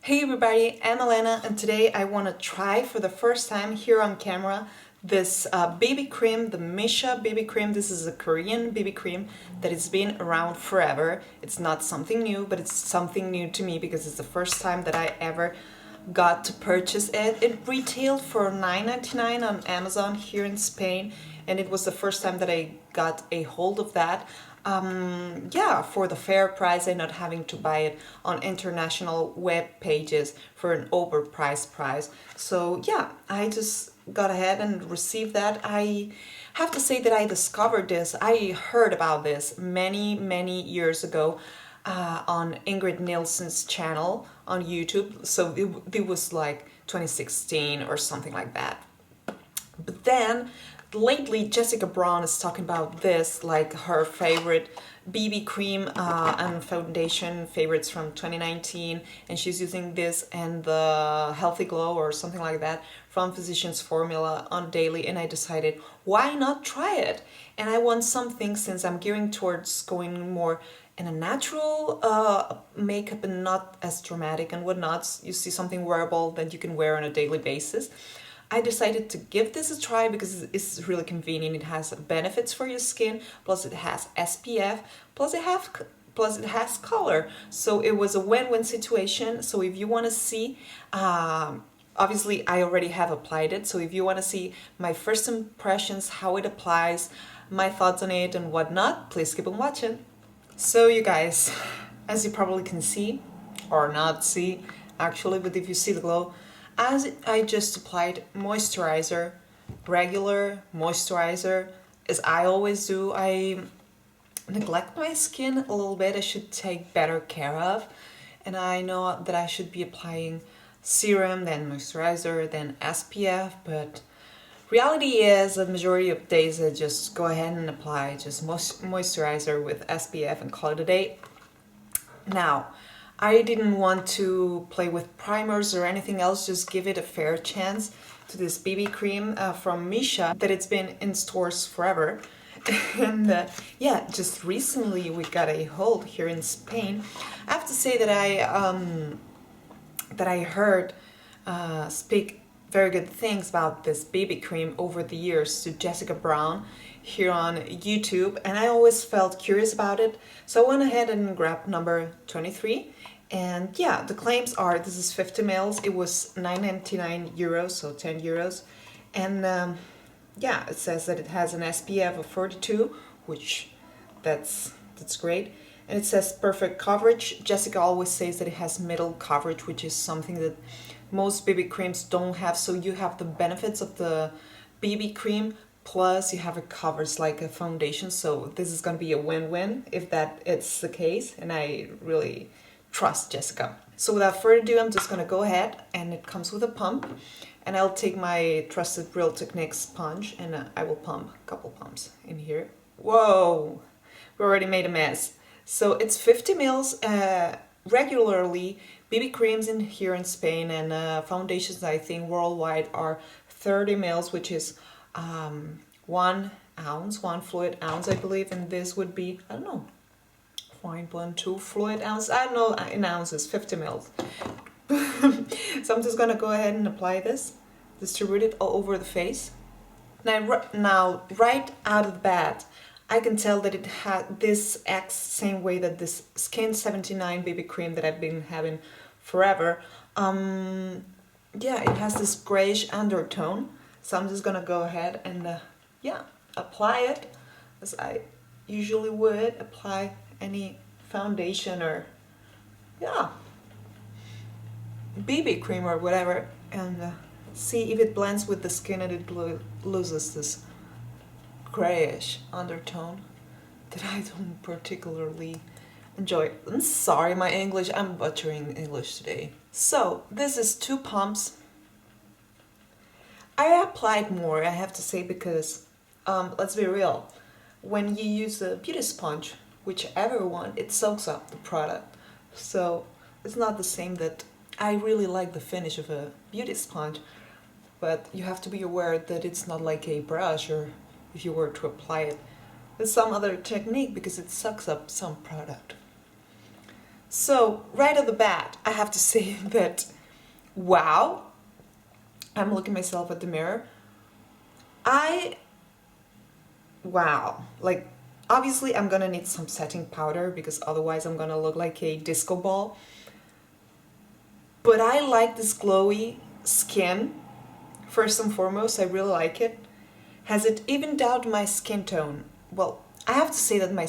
Hey everybody, I'm Elena and today I want to try for the first time here on camera this BB cream, the Missha BB Cream. This is a Korean BB cream that has been around forever. It's not something new, but it's something new to me because it's the first time that I ever got to purchase it. It retailed for $9.99 on Amazon here in Spain, and it was the first time that I got a hold of that. Yeah, for the fair price and not having to buy it on international web pages for an overpriced price. So yeah, I just got ahead and received that. I have to say that I discovered this. I heard about this many years ago on Ingrid Nilsson's channel on YouTube. So it was like 2016 or something like that. But then lately Jessica Brown is talking about this, like her favorite BB cream and foundation favorites from 2019, and she's using this and the Healthy Glow or something like that from Physicians Formula on daily, and I decided why not try it. And I want something, since I'm gearing towards going more in a natural makeup and not as dramatic and whatnot. You see something wearable that you can wear on a daily basis. I decided to give this a try because it's really convenient. It has benefits for your skin, plus it has SPF, plus it has color. So it was a win-win situation. So if you want to see, obviously I already have applied it. So if you want to see my first impressions, how it applies, my thoughts on it and whatnot, please keep on watching. So you guys, as you probably can see, or not see actually, but if you see the glow, as I just applied moisturizer, regular moisturizer, as I always do. I neglect my skin a little bit. I should take better care of, and I know that I should be applying serum, then moisturizer, then SPF, but reality is the majority of days I just go ahead and apply just moisturizer with SPF and call it a day. Now, I didn't want to play with primers or anything else, just give it a fair chance to this BB cream from Missha, that it's been in stores forever. And yeah, just recently we got a hold here in Spain. I have to say that I heard speak very good things about this BB cream over the years to Jessica Brown here on YouTube, and I always felt curious about it, so I went ahead and grabbed number 23. And yeah, the claims are this is 50 mils. It was 9.99 euros, so 10 euros. And yeah, it says that it has an SPF of 42, which that's great. And it says perfect coverage. Jessica always says that it has middle coverage, which is something that most BB creams don't have. So you have the benefits of the BB cream, plus you have it covers like a foundation. So this is going to be a win-win if that it's the case, and I really trust Jessica. So without further ado, I'm just going to go ahead, and it comes with a pump, and I'll take my trusted Real Techniques sponge and I will pump a couple pumps in here. Whoa, we already made a mess. So it's 50 mils. Regularly BB creams in here in Spain and foundations I think worldwide are 30 mils, which is 1 ounce, 1 fluid ounce I believe, and this would be, I don't know, 5.2 fluid ounce, I don't know, in ounces, 50 mils. So I'm just gonna go ahead and apply this, distribute it all over the face. Now right out of the bat, I can tell that it had this acts same way that this Skin 79 BB cream that I've been having forever. Yeah, it has this grayish undertone, so I'm just gonna go ahead and yeah, apply it as I usually would apply any foundation or yeah, BB cream or whatever, and see if it blends with the skin and it loses this grayish undertone that I don't particularly enjoy. I'm sorry, my English, I'm butchering English today. So this is 2 pumps. I applied more, I have to say, because let's be real, when you use a beauty sponge, whichever one, it soaks up the product. So it's not the same. That I really like the finish of a beauty sponge, but you have to be aware that it's not like a brush, or if you were to apply it with some other technique, because it sucks up some product. So right off the bat, I have to say that, wow, I'm looking myself at the mirror. Wow, like obviously I'm gonna need some setting powder because otherwise I'm gonna look like a disco ball. But I like this glowy skin. First and foremost, I really like it. Has it evened out my skin tone? Well, I have to say that my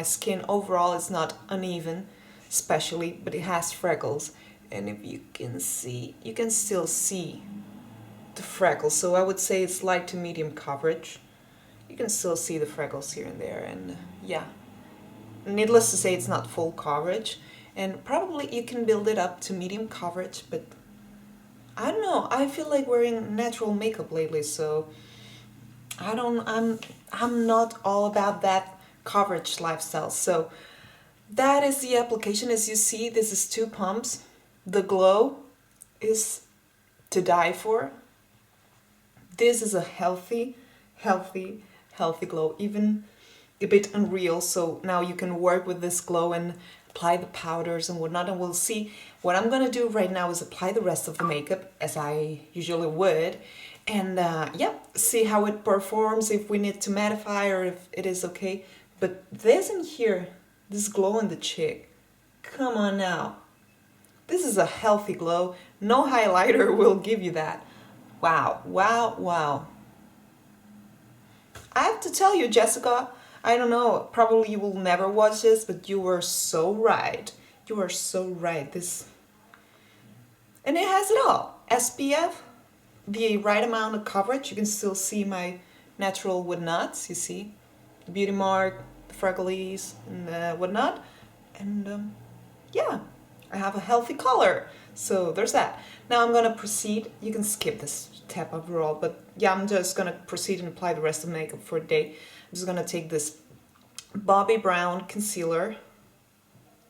skin overall is not uneven, especially, but it has freckles. And if you can see, you can still see the freckles. So I would say it's light to medium coverage. You can still see the freckles here and there, and yeah. Needless to say, it's not full coverage, and probably you can build it up to medium coverage, but I don't know. I feel like wearing natural makeup lately, so I'm not all about that coverage lifestyle. So that is the application. As you see, this is 2 pumps. The glow is to die for. This is a healthy, healthy, healthy glow, even a bit unreal. So now you can work with this glow and apply the powders and whatnot, and we'll see. What I'm gonna do right now is apply the rest of the makeup as I usually would, and yeah, see how it performs, if we need to mattify or if it is okay. But this in here, this glow in the cheek, come on now. This is a healthy glow. No highlighter will give you that. Wow, wow, wow. I have to tell you, Jessica, I don't know, probably you will never watch this, but you were so right. You were so right. And it has it all. SPF, the right amount of coverage. You can still see my natural whatnots, you see. The beauty mark, the freckles, and whatnot. And yeah, I have a healthy color. So there's that. Now I'm gonna proceed. You can skip this step overall, but yeah, I'm just gonna proceed and apply the rest of the makeup for the day. I'm just gonna take this Bobbi Brown concealer,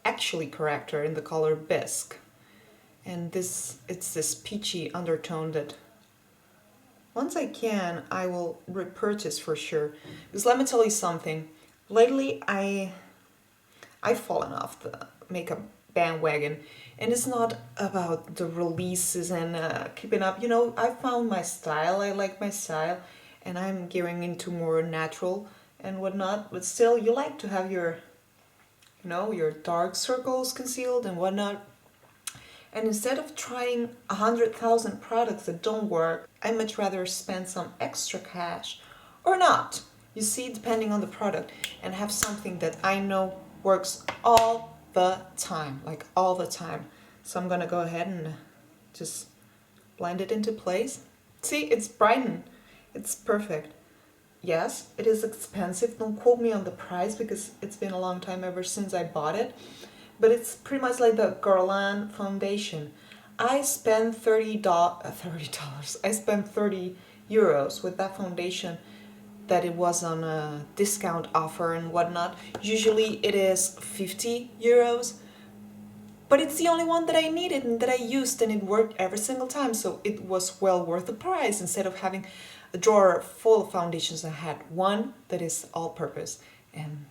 actually corrector, in the color Bisque. And it's this peachy undertone that once I can, I will repurchase for sure. Because let me tell you something. Lately, I've fallen off the makeup bandwagon, and it's not about the releases and keeping up. You know, I found my style. I like my style, and I'm gearing into more natural and whatnot. But still, you like to have your, your dark circles concealed and whatnot. And instead of trying 100,000 products that don't work, I much rather spend some extra cash or not. You see, depending on the product, and have something that I know works all the time, like all the time. So I'm gonna go ahead and just blend it into place. See, it's brightened. It's perfect. Yes, it is expensive. Don't quote me on the price because it's been a long time ever since I bought it. But it's pretty much like the Grwm foundation. I spent $30. I spent 30 euros with that foundation, that it was on a discount offer and whatnot. Usually it is 50 euros, but it's the only one that I needed and that I used, and it worked every single time. So it was well worth the price. Instead of having a drawer full of foundations, I had one that is all purpose, and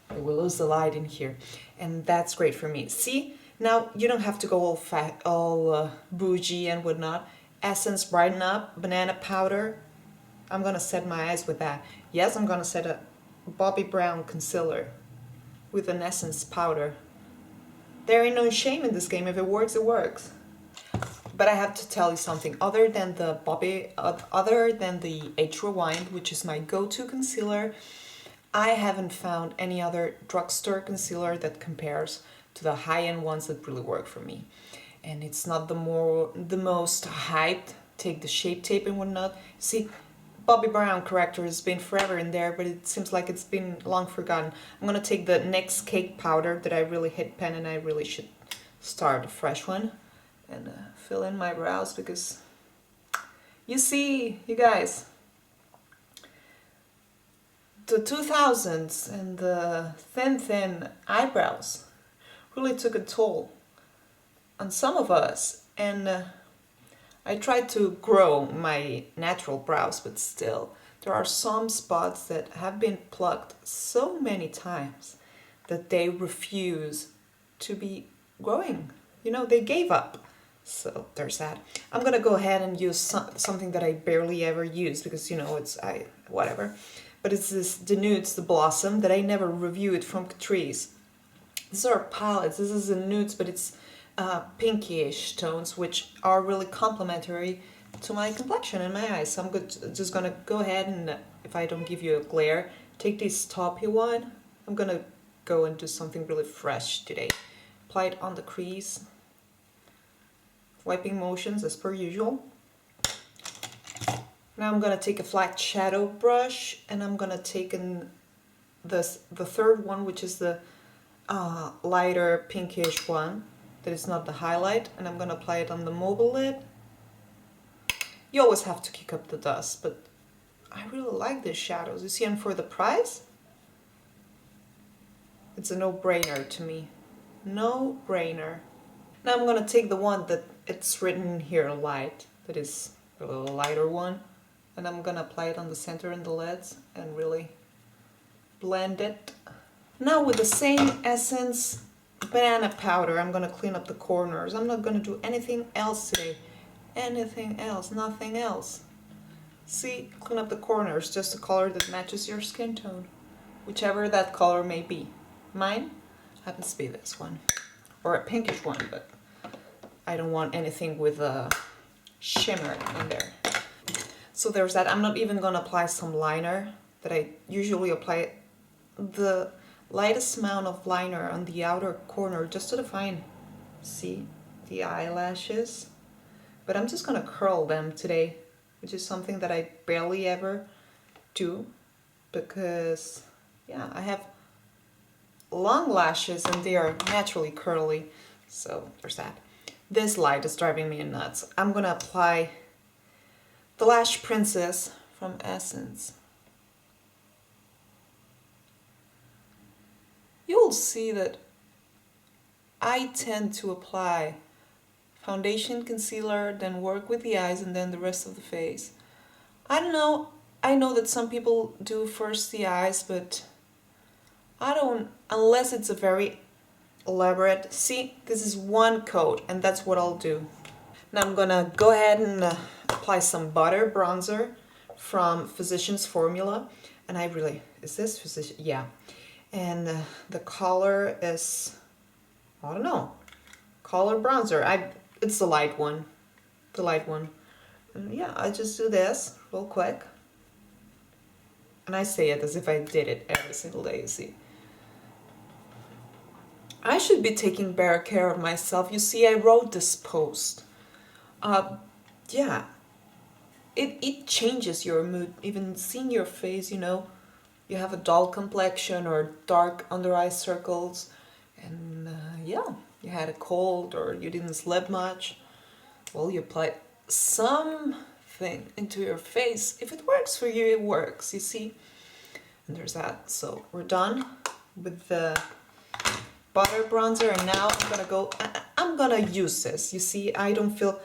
it will lose the light in here, and that's great for me. See, now you don't have to go all bougie and whatnot. Essence Brighten Up, banana powder. I'm gonna set my eyes with that. Yes, I'm gonna set a Bobbi Brown concealer with an essence powder. There ain't no shame in this game. If it works, it works. But I have to tell you something. Other than the Age Rewind, which is my go-to concealer, I haven't found any other drugstore concealer that compares to the high-end ones that really work for me. And it's not the most hyped. Take the Shape Tape and whatnot. See, Bobbi Brown corrector has been forever in there, but it seems like it's been long forgotten. I'm gonna take the NYX Cake powder that I really hit pen, and I really should start a fresh one and fill in my brows, because you see, you guys, the 2000s and the thin eyebrows really took a toll on some of us, and I tried to grow my natural brows, but still there are some spots that have been plucked so many times that they refuse to be growing. You know, they gave up. So there's that. I'm gonna go ahead and use something that I barely ever use because, you know, whatever. But it's the Nudes, the Blossom, that I never reviewed from Catrice. These are palettes. This is the nudes, but it's pinkish tones, which are really complementary to my complexion and my eyes. So I'm just gonna go ahead and, if I don't give you a glare, take this toppy one. I'm gonna go and do something really fresh today. Apply it on the crease. Wiping motions as per usual. Now I'm gonna take a flat shadow brush and I'm gonna take the third one, which is the lighter pinkish one that is not the highlight, and I'm gonna apply it on the mobile lid. You always have to kick up the dust, but I really like these shadows. You see, and for the price, it's a no-brainer to me. No-brainer. Now I'm gonna take the one that it's written here light, that is a little lighter one, and I'm gonna apply it on the center and the lids and really blend it. Now with the same essence, banana powder, I'm gonna clean up the corners. I'm not gonna do anything else today. Anything else, nothing else. See, clean up the corners, just a color that matches your skin tone, whichever that color may be. Mine happens to be this one, or a pinkish one, but I don't want anything with a shimmer in there. So there's that. I'm not even gonna apply some liner that I usually apply the lightest amount of liner on the outer corner just to define, see, the eyelashes. But I'm just gonna curl them today, which is something that I barely ever do because, yeah, I have long lashes and they are naturally curly. So there's that. This light is driving me nuts. I'm gonna apply the Lash Princess from Essence. You'll see that I tend to apply foundation, concealer, then work with the eyes and then the rest of the face. I don't know, I know that some people do first the eyes, but I don't, unless it's a very elaborate. See, this is one coat and that's what I'll do. Now I'm gonna go ahead and apply some butter bronzer from Physicians Formula, and I really, is this Physician? Yeah. And the color is, I don't know, color bronzer. It's the light one, And yeah, I just do this real quick. And I say it as if I did it every single day, you see. I should be taking better care of myself. You see, I wrote this post. Yeah, it changes your mood, even seeing your face, you know. You have a dull complexion or dark under eye circles, and yeah, you had a cold or you didn't sleep much. Well, you apply something into your face. If it works for you, it works, you see. And there's that. So we're done with the butter bronzer, and now I'm gonna use this. You see, I don't feel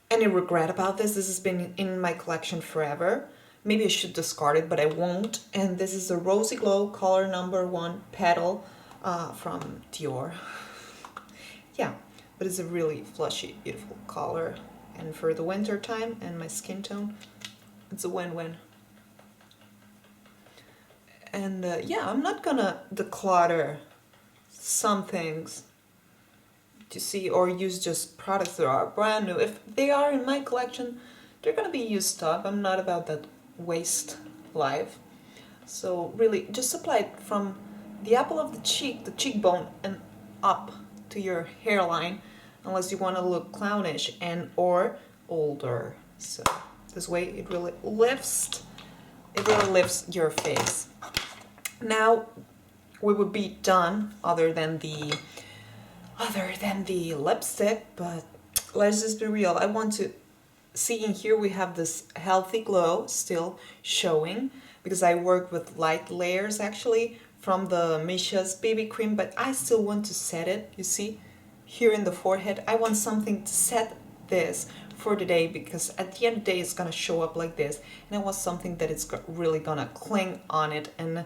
any regret about this. This has been in my collection forever. Maybe I should discard it, but I won't. And this is a Rosy Glow color number 1 petal from Dior. Yeah, but it's a really flushy, beautiful color. And for the winter time and my skin tone, it's a win-win. And yeah, I'm not gonna declutter some things, you see, or use just products that are brand new. If they are in my collection, they're gonna be used up. I'm not about that waste life. So really, just apply it from the apple of the cheek, the cheekbone, and up to your hairline, unless you want to look clownish and or older. So this way it really lifts your face. Now we would be done other than the lipstick, but let's just be real. I want to see, in here we have this healthy glow still showing because I work with light layers actually from the Missha BB Cream, but I still want to set it, you see, here in the forehead. I want something to set this for the day because at the end of the day it's gonna show up like this, and I want something that it's really gonna cling on it and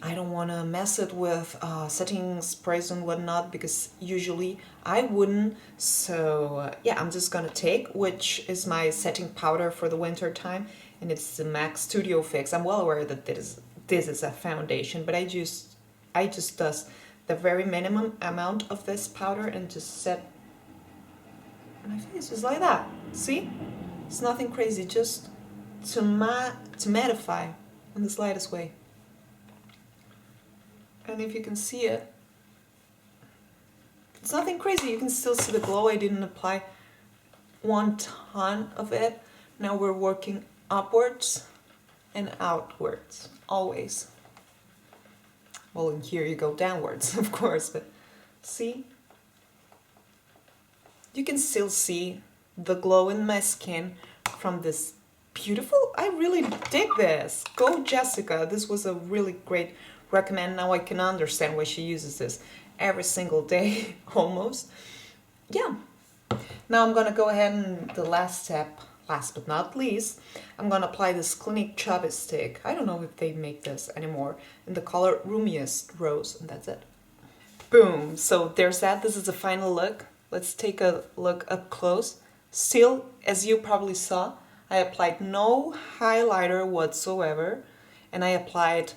I don't want to mess it with setting sprays and whatnot, because usually I wouldn't. So yeah, I'm just gonna take, which is my setting powder for the winter time, and it's the MAC Studio Fix. I'm well aware that this is a foundation, but I just does the very minimum amount of this powder and just set my face just like that. See? It's nothing crazy, just to mattify in the slightest way. And if you can see it, it's nothing crazy. You can still see the glow. I didn't apply 1 ton of it. Now we're working upwards and outwards, always. Well, and here you go downwards, of course, but see? You can still see the glow in my skin from this beautiful, I really dig this. Go Jessica, this was a really great recommend. Now I can understand why she uses this every single day, almost. Yeah. Now I'm gonna go ahead and the last step, last but not least, I'm gonna apply this Clinique Chubby Stick. I don't know if they make this anymore, in the color Roomiest Rose, and that's it. Boom, so there's that. This is the final look. Let's take a look up close. Still, as you probably saw, I applied no highlighter whatsoever, and I applied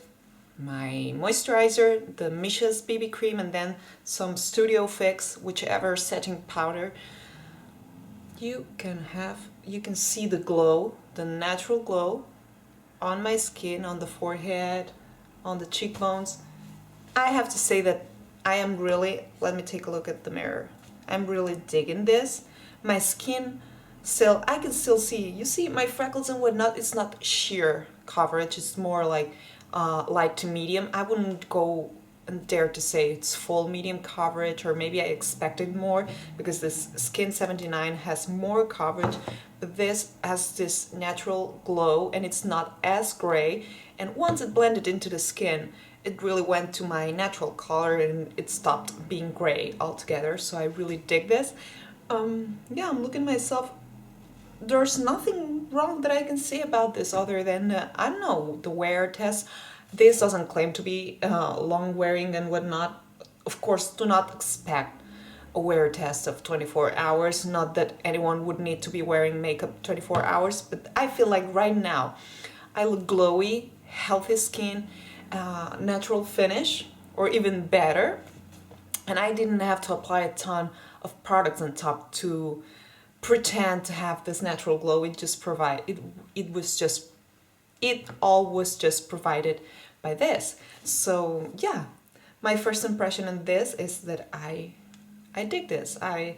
my moisturizer, the Missha BB Cream, and then some Studio Fix, whichever setting powder. You can see the glow, the natural glow on my skin, on the forehead, on the cheekbones. I have to say that I am really, let me take a look at the mirror. I'm really digging this. My skin still, I can still see, you see my freckles and whatnot, it's not sheer coverage, it's more like light to medium. I wouldn't go and dare to say it's full medium coverage, or maybe I expected more, because this Skin 79 has more coverage, but this has this natural glow and it's not as gray, and once it blended into the skin, it really went to my natural color and it stopped being gray altogether. So I really dig this. Yeah, I'm looking at myself. There's nothing wrong that I can say about this other than, I don't know, the wear test. This doesn't claim to be long wearing and whatnot. Of course, do not expect a wear test of 24 hours. Not that anyone would need to be wearing makeup 24 hours, but I feel like right now I look glowy, healthy skin, natural finish, or even better. And I didn't have to apply a ton of products on top to pretend to have this natural glow. It just it all was just provided by this. So yeah, my first impression on this is that I dig this. I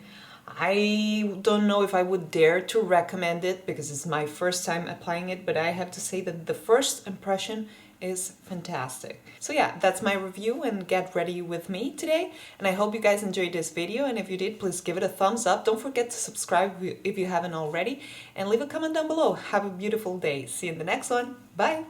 don't know if I would dare to recommend it because it's my first time applying it, but I have to say that the first impression is fantastic. So yeah, that's my review, and get ready with me today. And I hope you guys enjoyed this video, and if you did, please give it a thumbs up. Don't forget to subscribe if you haven't already, and leave a comment down below. Have a beautiful day. See you in the next one. Bye!